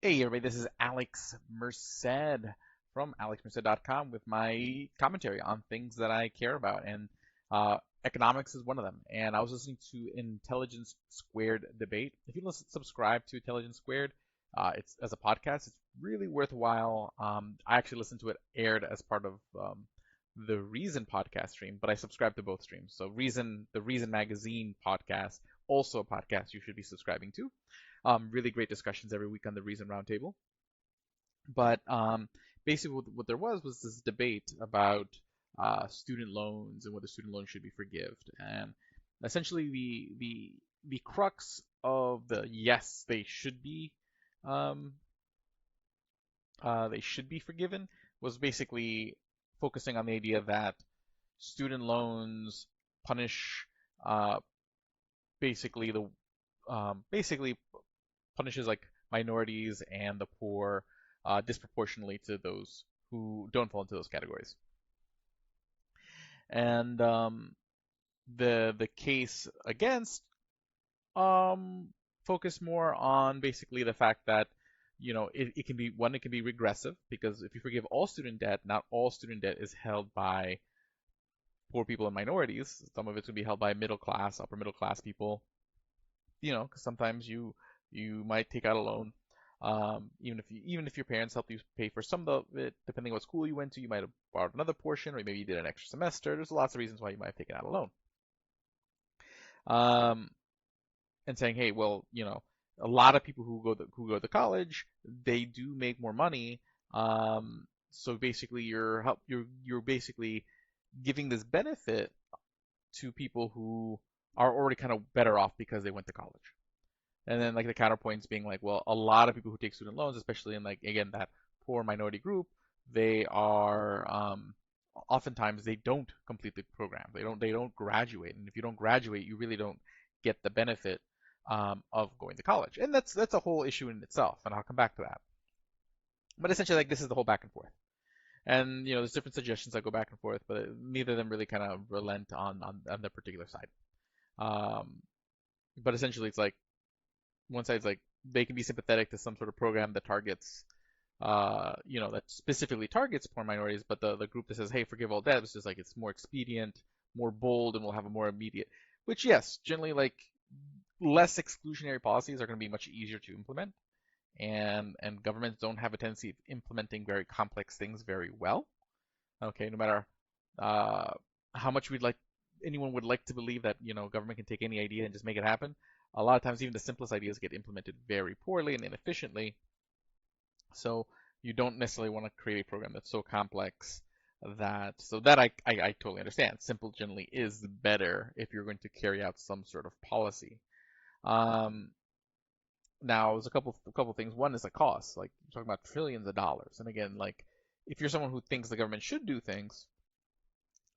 Hey everybody, this is Alex Merced from alexmerced.com with my commentary on things that I care about, and economics is one of them. And I was listening to Intelligence Squared debate. If you subscribe to Intelligence Squared, it's as a podcast. It's really worthwhile. I actually listened to it aired as part of the Reason podcast stream, but I subscribe to both streams. So Reason, the Reason Magazine podcast, also a podcast you should be subscribing to. Really great discussions every week on the Reason Roundtable. But basically, what there was this debate about student loans and whether student loans should be forgived. And essentially, the crux of the yes, um, they should be forgiven was basically focusing on the idea that student loans punish uh, basically the basically punishes like minorities and the poor disproportionately to those who don't fall into those categories. And the case against um, focus more on basically the fact that it can be it can be regressive because if you forgive all student debt, not all student debt is held by poor people and minorities. Some of it's going to be held by middle class, upper middle class people. Because sometimes you might take out a loan, even if your parents helped you pay for some of it, depending on what school you went to, you might have borrowed another portion, or maybe you did an extra semester. There's lots of reasons why you might have taken out a loan. Um, and saying, hey, well, a lot of people who go to college, they do make more money. So basically, you're basically giving this benefit to people who are already kind of better off because they went to college. And then like the counterpoints being like, well, a lot of people who take student loans, especially in like again that poor minority group, they are oftentimes they don't complete the program. They don't graduate, and if you don't graduate, you really don't get the benefit of going to college. And that's a whole issue in itself, and I'll come back to that. But essentially, like this is the whole back and forth. And there's different suggestions that go back and forth, but neither of them really kind of relent on the particular side. Um, but essentially, it's like one side's like they can be sympathetic to some sort of program that targets, that specifically targets poor minorities, but the group that says, hey, forgive all debt, it's just like it's more expedient, more bold, and will have a more immediate. Which, yes, generally, like less exclusionary policies are going to be much easier to implement, and governments don't have a tendency of implementing very complex things very well. Okay, no matter uh, how much anyone would like to believe that government can take any idea and just make it happen. A lot of times, even the simplest ideas get implemented very poorly and inefficiently. So you don't necessarily want to create a program that's so complex that I totally understand. Simple generally is better if you're going to carry out some sort of policy. Um, Now, there's a couple things. One is the cost. Like you're talking about trillions of dollars. And again, like if you're someone who thinks the government should do things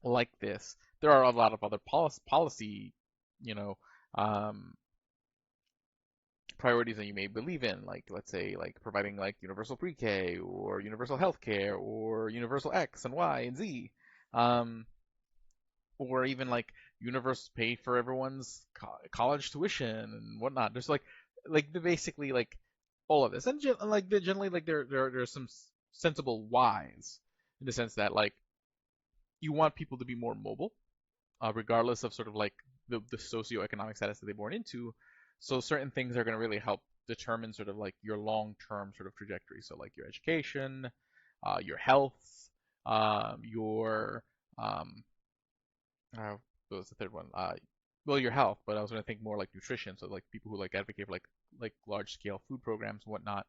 like this, there are a lot of other policy, you know, um, priorities that you may believe in, like let's say like providing like universal pre-K or universal health care or universal X and Y and Z, um, or even like universal pay for everyone's college tuition and whatnot. There's like the basically like all of this, and generally like there's some sensible whys in the sense that like you want people to be more mobile, regardless of sort of like the socioeconomic status that they're born into. So certain things are going to really help determine sort of like your long-term sort of trajectory. So like your education, your health, your what was the third one? Well, your health, but I was going to think more like nutrition. So like people who like advocate for like large-scale food programs and whatnot.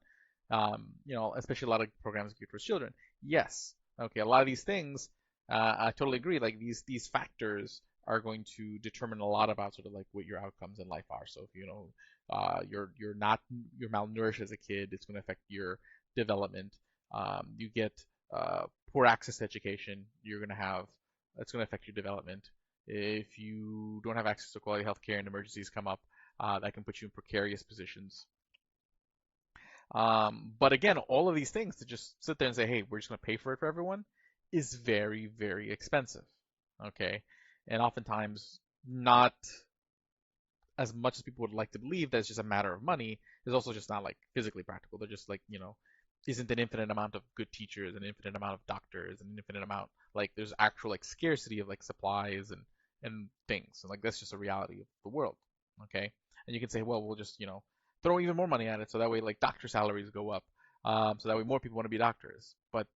Especially a lot of programs geared towards children. Yes, okay, a lot of these things, I totally agree. Like these factors are going to determine a lot about sort of like what your outcomes in life are. So if you're malnourished as a kid, it's going to affect your development. You get poor access to education, it's going to affect your development. If you don't have access to quality health care and emergencies come up, that can put you in precarious positions. But again, all of these things to just sit there and say, hey, we're just going to pay for it for everyone is very, very expensive. Okay. And oftentimes not as much as people would like to believe that it's just a matter of money, is also just not like physically practical. They're just like, isn't an infinite amount of good teachers, an infinite amount of doctors, an infinite amount, like there's actual like scarcity of like supplies and things. And like that's just a reality of the world. Okay. And you can say, well, we'll just, throw even more money at it so that way like doctor salaries go up. So that way more people want to be doctors. But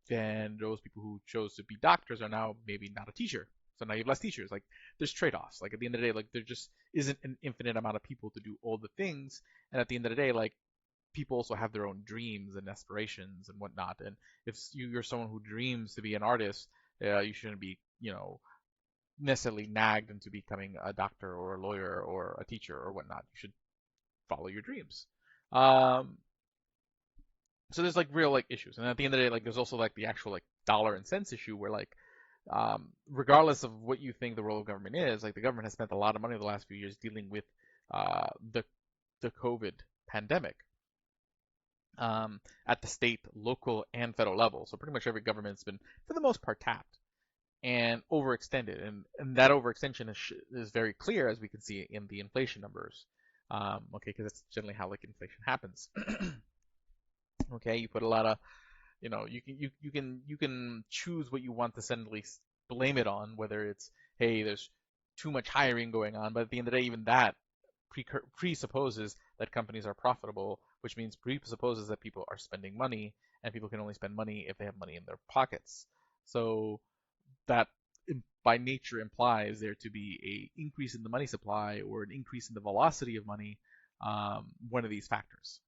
then those people who chose to be doctors are now maybe not a teacher. So now you have less teachers. Like there's trade-offs. Like at the end of the day, like there just isn't an infinite amount of people to do all the things. And at the end of the day, like people also have their own dreams and aspirations and whatnot. And if you're someone who dreams to be an artist, you shouldn't be, necessarily nagged into becoming a doctor or a lawyer or a teacher or whatnot. You should follow your dreams. Um, so there's like real like issues, and at the end of the day, like there's also like the actual like dollar and cents issue where like regardless of what you think the role of government is, like the government has spent a lot of money the last few years dealing with uh, the the COVID pandemic at the state, local, and federal level. So pretty much every government's been, for the most part, tapped and overextended, and that overextension is very clear as we can see in the inflation numbers. Okay, because that's generally how like inflation happens. Okay, you put a lot of, you can choose what you want to suddenly blame it on, whether it's, hey, there's too much hiring going on, but at the end of the day, even that presupposes that companies are profitable, which means presupposes that people are spending money, and people can only spend money if they have money in their pockets. So that by nature implies there to be a increase in the money supply or an increase in the velocity of money, one of these factors.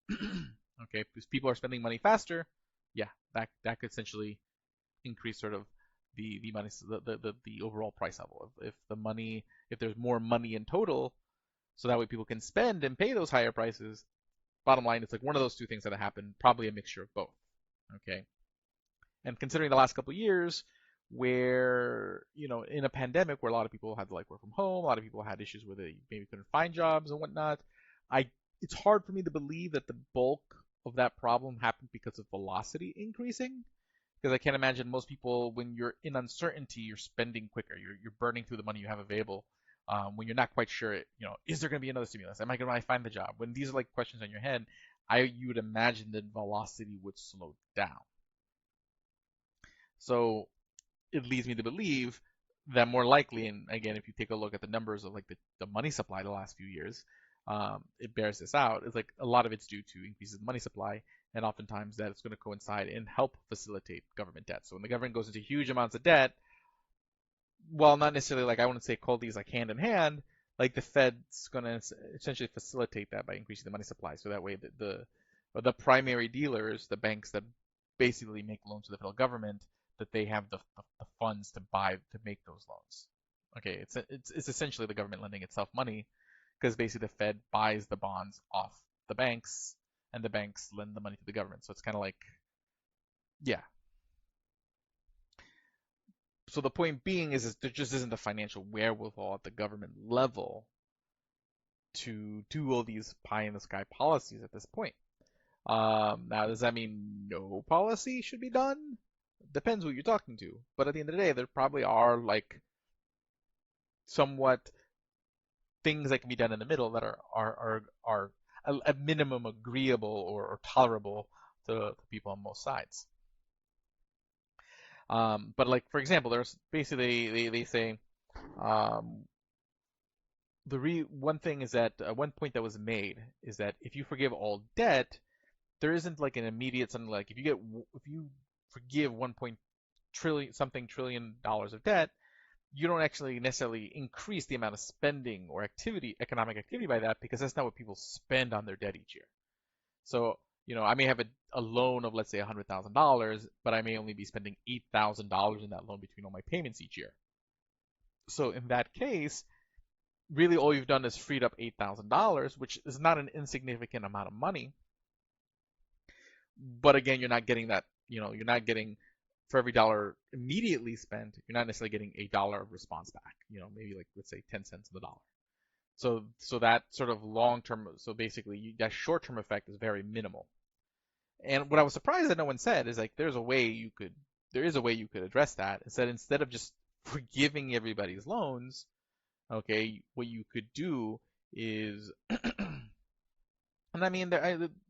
Okay, because people are spending money faster, yeah, that could essentially increase sort of the money the overall price level. If there's more money in total, so that way people can spend and pay those higher prices. Bottom line, it's like one of those two things that have happened, probably a mixture of both. Okay, and considering the last couple of years, where in a pandemic where a lot of people had to like work from home, a lot of people had issues where they maybe couldn't find jobs and whatnot, I it's hard for me to believe that the bulk of that problem happened because of velocity increasing. Because I can't imagine most people, when you're in uncertainty, you're spending quicker. You're burning through the money you have available. When you're not quite sure, is there going to be another stimulus? Am I going to find the job? When these are like questions on your head, you would imagine that velocity would slow down. So it leads me to believe that more likely, and again, if you take a look at the numbers of like the money supply the last few years, it bears this out. It's like a lot of it's due to increases in money supply, and oftentimes that is going to coincide and help facilitate government debt. So when the government goes into huge amounts of debt, well, not necessarily like I wouldn't say call these like hand in hand, like the Fed's going to essentially facilitate that by increasing the money supply. So that way the primary dealers, the banks that basically make loans to the federal government, that they have the funds to make those loans. Okay, it's essentially the government lending itself money because basically the Fed buys the bonds off the banks and the banks lend the money to the government. So it's kind of like, yeah. So the point being is there just isn't the financial wherewithal at the government level to do all these pie in the sky policies at this point. Now, does that mean no policy should be done? Depends who you're talking to. But at the end of the day, there probably are like somewhat things that can be done in the middle that are at minimum agreeable or tolerable to people on both sides. But like for example, there's basically they say um, one thing is that one point that was made is that if you forgive all debt, there isn't like an immediate something like if you forgive 1 trillion dollars of debt, you don't actually necessarily increase the amount of spending or economic activity by that because that's not what people spend on their debt each year. So, I may have a loan of let's say $100,000, but I may only be spending $8,000 in that loan between all my payments each year. So in that case, really all you've done is freed up $8,000, which is not an insignificant amount of money. But again, you're not getting that, you're not getting for every dollar immediately spent, you're not necessarily getting $1 of response back. Maybe like let's say 10 cents on the dollar. So that sort of long term, so basically that short term effect is very minimal. And what I was surprised that no one said is like there is a way you could address that. Instead of just forgiving everybody's loans, okay, what you could do is, and I mean,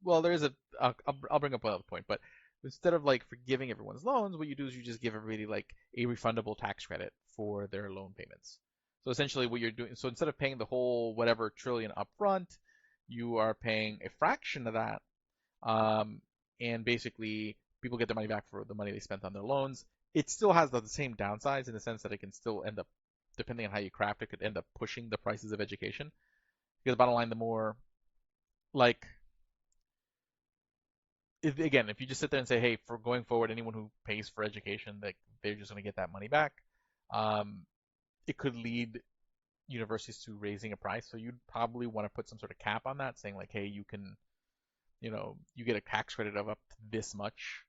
well, there is I'll bring up another point, but instead of like forgiving everyone's loans, what you do is you just give everybody like a refundable tax credit for their loan payments. So essentially, what you're doing, so instead of paying the whole whatever trillion upfront, you are paying a fraction of that, um, and basically people get their money back for the money they spent on their loans. It still has the same downsides in the sense that it can still end up, depending on how you craft it, could end up pushing the prices of education. Because bottom line, the more like again, if you just sit there and say, hey, for going forward, anyone who pays for education, that they're just going to get that money back, um, it could lead universities to raising a price. So you'd probably want to put some sort of cap on that, saying like, hey, you can, you get a tax credit of up to this much,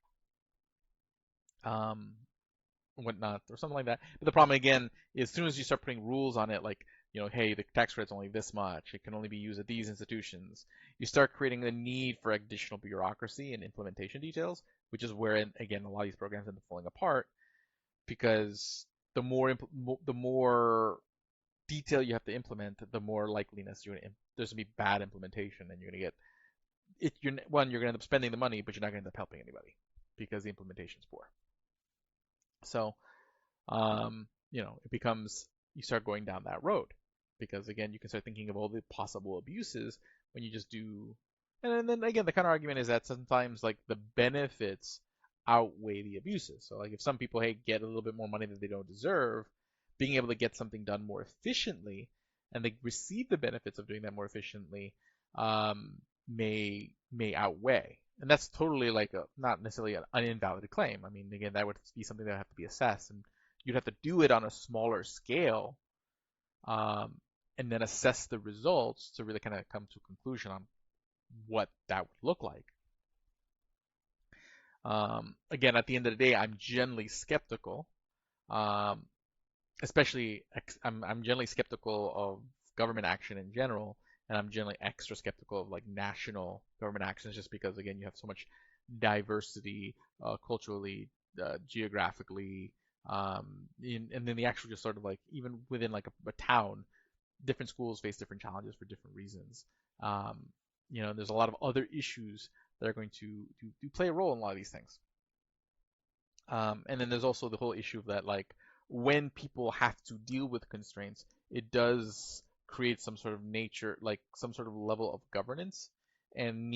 um, whatnot, or something like that. But the problem again is as soon as you start putting rules on it, like, hey, the tax credit's only this much, it can only be used at these institutions, you start creating a need for additional bureaucracy and implementation details, which is where, again, a lot of these programs end up falling apart because the more detail you have to implement, the more likeliness there's gonna be bad implementation, and you're gonna get it. You're gonna end up spending the money, but you're not gonna end up helping anybody because the implementation's poor. So it becomes you start going down that road because again, you can start thinking of all the possible abuses when you just do. And then again, the counter argument is that sometimes like the benefits outweigh the abuses. So like if some people get a little bit more money that they don't deserve, being able to get something done more efficiently and they receive the benefits of doing that more efficiently um, may outweigh. And that's totally like not necessarily an invalid claim. I mean, again, that would be something that would have to be assessed, and you'd have to do it on a smaller scale, um, and then assess the results to really kind of come to a conclusion on what that would look like. Again, at the end of the day, I'm generally skeptical, um, especially I'm generally skeptical of government action in general, and I'm generally extra skeptical of like national government actions just because again you have so much diversity culturally, geographically, and then the actual just sort of like even within like a town, different schools face different challenges for different reasons. Um, there's a lot of other issues that are going to play a role in a lot of these things. And then there's also the whole issue of that, like, when people have to deal with constraints, it does create some sort of nature, like some sort of level of governance, and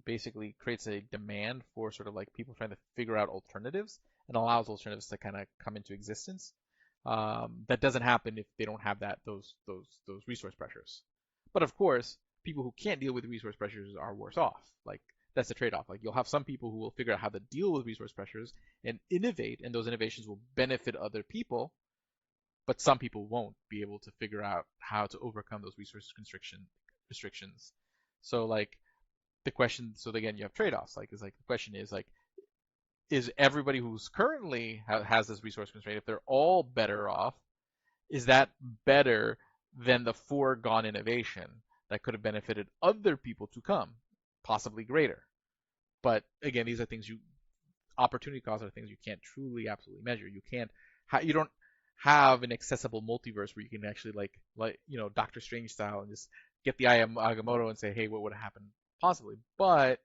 basically creates a demand for sort of like people trying to figure out alternatives and allows alternatives to kind of come into existence. That doesn't happen if they don't have those resource pressures. But of course, people who can't deal with resource pressures are worse off. Like that's the trade-off. Like you'll have some people who will figure out how to deal with resource pressures and innovate, and those innovations will benefit other people, but some people won't be able to figure out how to overcome those restrictions. So like the question, so again, you have trade-offs. Like is like the question is like, is everybody who's currently has this resource constraint, if they're all better off, is that better than the foregone innovation that could have benefited other people to come, possibly greater? But again, these are things opportunity costs are things you can't truly absolutely measure. You don't have an accessible multiverse where you can actually like Doctor Strange style and just get the eye of Agamotto and say, hey, what would have happened possibly? But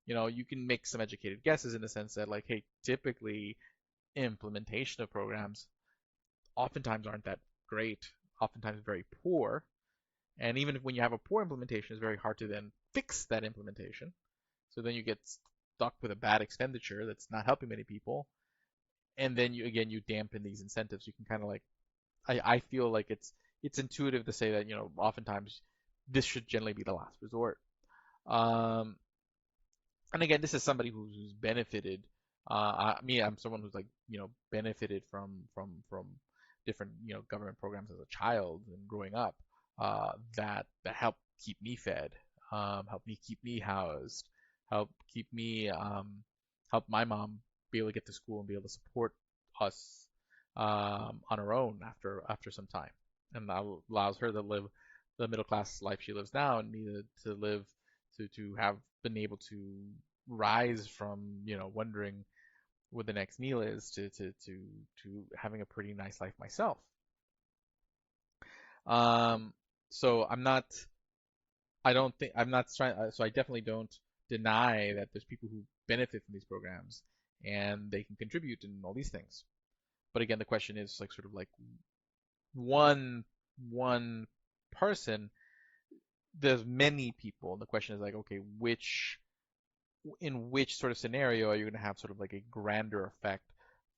you can make some educated guesses in the sense that like, hey, typically implementation of programs oftentimes aren't that great, oftentimes very poor. And even when you have a poor implementation, it's very hard to then fix that implementation. So then you get stuck with a bad expenditure that's not helping many people. And then you dampen these incentives. You can kind of like, I feel like it's intuitive to say that, oftentimes this should generally be the last resort. Um, and again, this is somebody who's benefited. I'm someone who's like, benefited from different, government programs as a child and growing up, that helped keep me fed, help me keep me housed, help keep me help my mom be able to get to school and be able to support us on her own after some time, and that allows her to live the middle class life she lives now, and me to live to have been able to rise from wondering what the next meal is to having a pretty nice life myself. Um, So I don't think I'm not trying. So I definitely don't deny that there's people who benefit from these programs and they can contribute in all these things. But again, the question is like sort of like one one person. There's many people, and the question is like, okay, which sort of scenario are you going to have sort of like a grander effect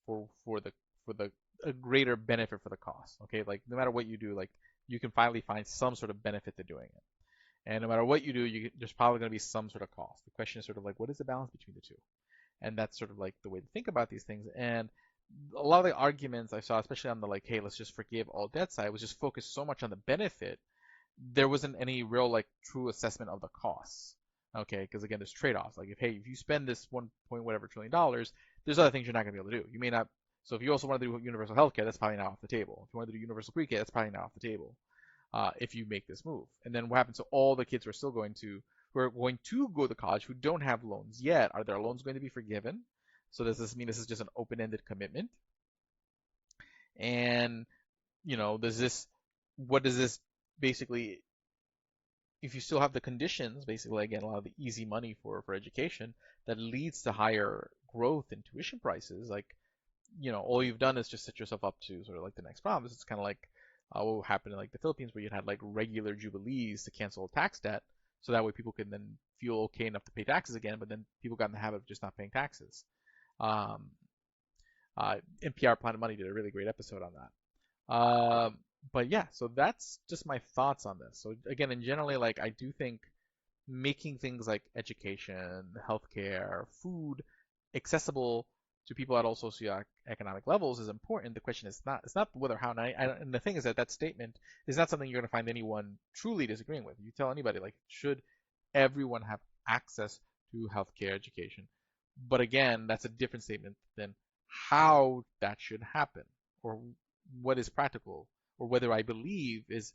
for the a greater benefit for the cost? Okay, like no matter what you do, like you can finally find some sort of benefit to doing it. And no matter what you do, there's probably going to be some sort of cost. The question is sort of like, what is the balance between the two? And that's sort of like the way to think about these things. And a lot of the arguments I saw, especially on the like, hey, let's just forgive all debt side, was just focused so much on the benefit. There wasn't any real like true assessment of the costs. Okay, because again, there's trade-offs. Like if hey, if you spend this 1 point whatever trillion dollars, there's other things you're not going to be able to do. You may not. So if you also want to do universal healthcare, that's probably not off the table. If you want to do universal pre-K, that's probably not off the table. If you make this move. And then what happens to all the kids who are going to go to college who don't have loans yet? Are their loans going to be forgiven? So does this mean this is just an open-ended commitment? And what does this basically, if you still have the conditions, basically again a lot of the easy money for education that leads to higher growth in tuition prices, like all you've done is just set yourself up to sort of like the next problem. It's kind of like what happened in like the Philippines, where you had like regular jubilees to cancel tax debt, so that way people can then feel okay enough to pay taxes again. But then people got in the habit of just not paying taxes. Um, NPR Planet Money did a really great episode on that. But yeah, so that's just my thoughts on this. So again, in generally, like I do think making things like education, healthcare, food accessible to people at all socioeconomic levels is important. The question is not it's not whether how and the thing is that that statement is not something you're going to find anyone truly disagreeing with. You tell anybody like should everyone have access to healthcare education? But again, that's a different statement than how that should happen or what is practical or whether I believe is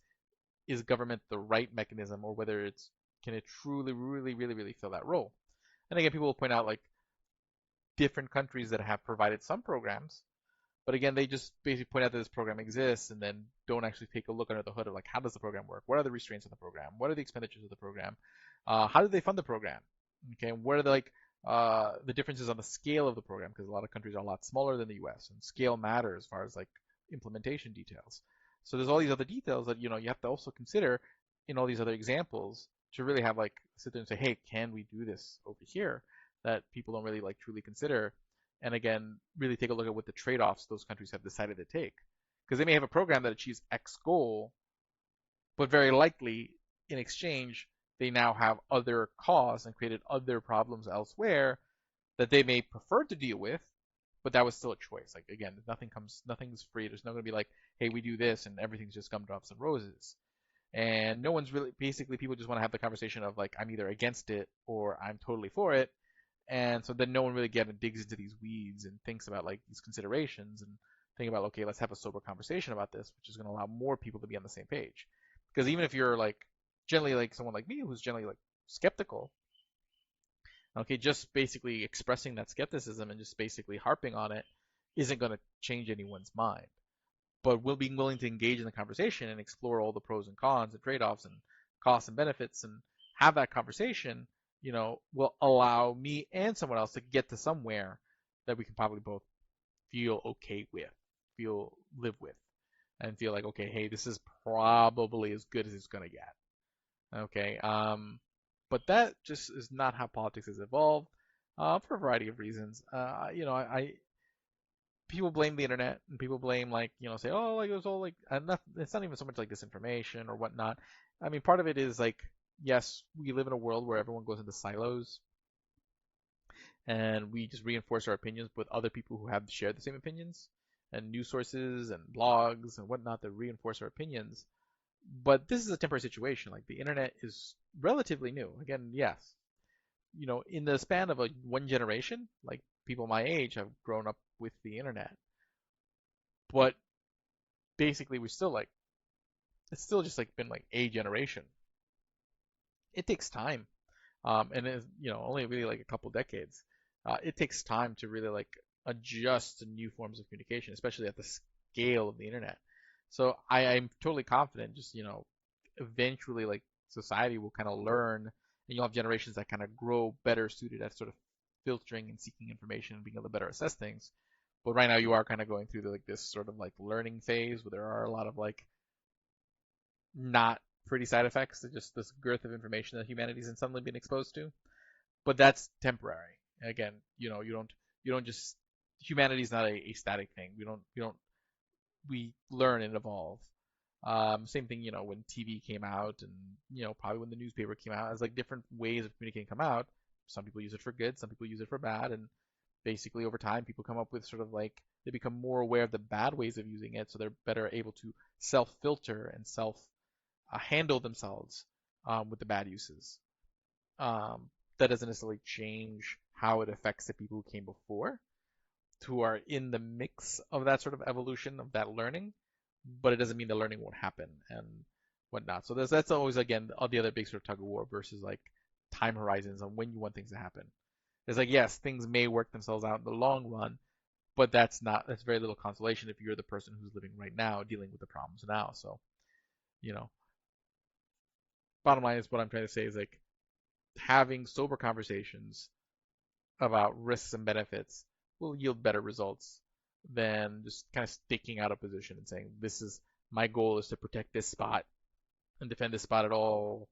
government the right mechanism or whether it's can it truly really fill that role. And again, people will point out like different countries that have provided some programs, but again, they just basically point out that this program exists and then don't actually take a look under the hood of like how does the program work? What are the restraints of the program? What are the expenditures of the program? How do they fund the program? Okay, what are the differences on the scale of the program? Because a lot of countries are a lot smaller than the U.S. and scale matters as far as like implementation details. So there's all these other details that you have to also consider in all these other examples to really have like sit there and say, hey, can we do this over here? That people don't really like truly consider. And again, really take a look at what the trade-offs those countries have decided to take. Because they may have a program that achieves X goal, but very likely in exchange, they now have other costs and created other problems elsewhere that they may prefer to deal with, but that was still a choice. Like again, nothing's free. There's not going to be like, hey, we do this and everything's just gumdrops and roses. And no one's really basically people just want to have the conversation of like I'm either against it or I'm totally for it. And so then no one really digs into these weeds and thinks about like these considerations and think about okay, let's have a sober conversation about this, which is going to allow more people to be on the same page. Because even if you're like generally like someone like me who's generally like skeptical, okay, just basically expressing that skepticism and just basically harping on it isn't going to change anyone's mind. But we'll be willing to engage in the conversation and explore all the pros and cons and trade-offs and costs and benefits and have that conversation, will allow me and someone else to get to somewhere that we can probably both feel okay with, live with, and feel like, okay, hey, this is probably as good as it's gonna get. Okay, but that just is not how politics has evolved, for a variety of reasons. People blame the internet and people blame like say oh like it was all like it's not even so much like disinformation or whatnot. I mean part of it is like yes we live in a world where everyone goes into silos and we just reinforce our opinions with other people who have shared the same opinions and news sources and blogs and whatnot that reinforce our opinions. But this is a temporary situation. Like the internet is relatively new. Again, yes, in the span of one generation, like people my age have grown up with the internet. But basically, we're still like, it's still just like been like a generation. It takes time, and it's only really like a couple decades. It takes time to really like adjust to new forms of communication, especially at the scale of the internet. So I'm totally confident, just eventually like society will kind of learn, and you'll have generations that kind of grow better suited at sort of filtering and seeking information and being able to better assess things. But right now you are kind of going through like this sort of like learning phase where there are a lot of like not pretty side effects to just this girth of information that humanity's suddenly been exposed to. But that's temporary. Again, you don't just humanity's not a static thing. We learn and evolve. Same thing, when TV came out and, probably when the newspaper came out, as like different ways of communicating come out. Some people use it for good, some people use it for bad, and basically over time people come up with sort of like they become more aware of the bad ways of using it, so they're better able to self-filter and self handle themselves with the bad uses. Um, that doesn't necessarily change how it affects the people who came before, who are in the mix of that sort of evolution of that learning, but it doesn't mean the learning won't happen and whatnot. So that's always again all the other big sort of tug of war versus like time horizons on when you want things to happen. It's like yes, things may work themselves out in the long run, but that's very little consolation if you're the person who's living right now dealing with the problems now. So, you know, bottom line is what I'm trying to say is like having sober conversations about risks and benefits will yield better results than just kind of sticking out a position and saying this is my goal is to protect this spot and defend this spot at all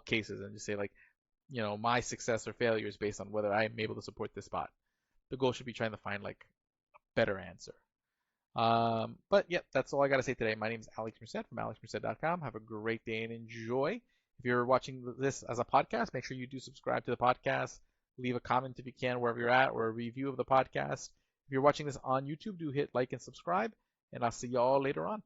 cases and just say like my success or failure is based on whether I am able to support this spot. The goal should be trying to find like a better answer. But yep, that's all I got to say today. My name is Alex Merced from alexmerced.com. Have a great day and enjoy. If you're watching this as a podcast, make sure you do subscribe to the podcast. Leave a comment if you can wherever you're at or a review of the podcast. If you're watching this on YouTube, do hit like and subscribe, and I'll see you all later on.